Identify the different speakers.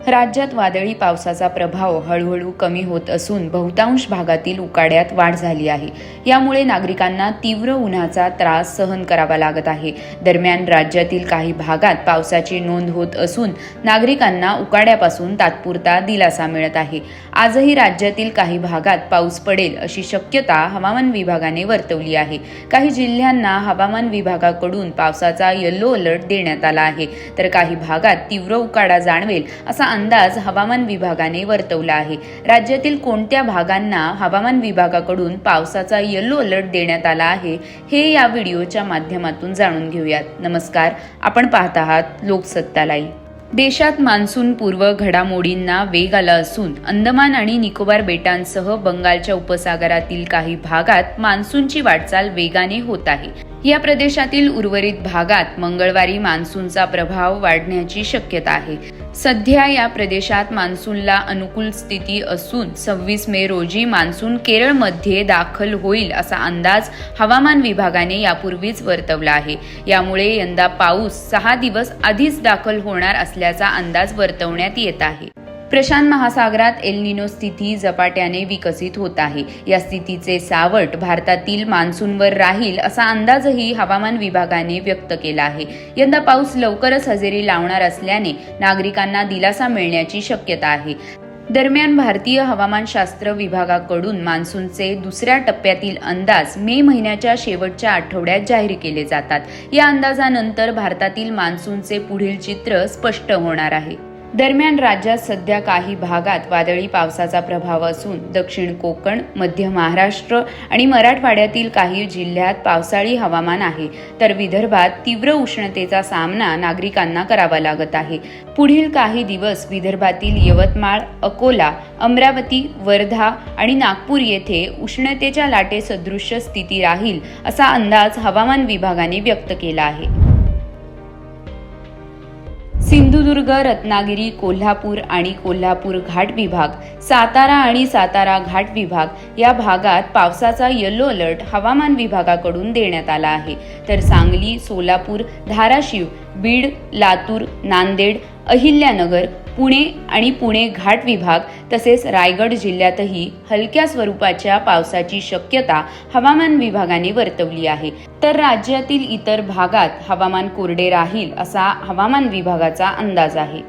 Speaker 1: राज्यात वादळी पावसाचा प्रभाव हळूहळू कमी होत असून बहुतांश भागातील उकाड्यात वाढ झाली आहे। यामुळे नागरिकांना तीव्र उन्हाचा त्रास सहन करावा लागत आहे। दरम्यान राज्यातील काही भागात पावसाची नोंद होत असून नागरिकांना उकाड्यापासून तात्पुरता दिलासा मिळत आहे। आजही राज्यातील काही भागात पाऊस पडेल अशी शक्यता हवामान विभागाने वर्तवली आहे। काही जिल्ह्यांना हवामान विभागाकडून पावसाचा येलो अलर्ट देण्यात आला आहे, तर काही भागात तीव्र उकाडा जाणवेल असा अंदाज हवामान विभागाने वर्तवला आहे। राज्यातील कोणत्या भागांना हवामान विभागाकडून पावसाचा येलो अलर्ट देण्यात आला आहे हे या व्हिडिओच्या माध्यमातून जाणून घेऊयात। नमस्कार, आपण पाहत आहात लोकसत्ता लाईव्ह। देशात मान्सून पूर्व घडामोडींना वेग आला असून अंदमान आणि निकोबार बेटांसह बंगालच्या उपसागरातील काही भागात मान्सूनची वाटचाल वेगाने होत आहे। या प्रदेशातील उर्वरित भागात मंगळवारी मान्सूनचा प्रभाव वाढण्याची शक्यता आहे। सध्या या प्रदेशात मान्सूनला अनुकूल स्थिती असून 26 मे रोजी मान्सून केरळमध्ये दाखल होईल असा अंदाज हवामान विभागाने यापूर्वीच वर्तवला आहे। यामुळे यंदा पाऊस 6 दिवस आधीच दाखल होणार असल्याचा अंदाज वर्तवण्यात येत आहे। प्रशांत महासागरात एल निनो स्थिती झपाट्याने विकसित होत आहे। या स्थितीचे सावट भारतातील मान्सूनवर राहील असा अंदाजही हवामान विभागाने व्यक्त केला आहे। यंदा पाऊस लवकरच हजेरी लावणार असल्याने नागरिकांना दिलासा मिळण्याची शक्यता आहे। दरम्यान भारतीय हवामानशास्त्र विभागाकडून मान्सूनचे दुसऱ्या टप्प्यातील अंदाज मे महिन्याच्या शेवटच्या आठवड्यात जाहीर केले जातात। या अंदाजानंतर भारतातील मान्सूनचे पुढील चित्र स्पष्ट होणार आहे। दरम्यान राज्यात सध्या काही भागात वादळी पावसाचा प्रभाव असून दक्षिण कोकण, मध्य महाराष्ट्र आणि मराठवाड्यातील काही जिल्ह्यात पावसाळी हवामान आहे, तर विदर्भात तीव्र उष्णतेचा सामना नागरिकांना करावा लागत आहे। पुढील काही दिवस विदर्भातील यवतमाळ, अकोला, अमरावती, वर्धा आणि नागपूर येथे उष्णतेच्या लाटेसदृश स्थिती राहील असा अंदाज हवामान विभागाने व्यक्त केला आहे। सिंधुदुर्ग, रत्नागिरी, कोल्हापूर आणि कोल्हापूर घाट विभाग, सातारा आणि सातारा घाट विभाग या भागात पावसाचा येलो अलर्ट हवामान विभागाकडून देण्यात आला आहे, तर सांगली, सोलापूर, धाराशिव, बीड, लातूर, नांदेड, अहिल्यानगर, पुणे आणि पुणे घाट विभाग तसेच रायगड जिल्ह्यातही हलक्या स्वरूपाच्या पावसाची शक्यता हवामान विभागाने वर्तवली आहे, तर राज्यातील इतर भागात हवामान कोरडे राहील असा हवामान विभागाचा अंदाज आहे।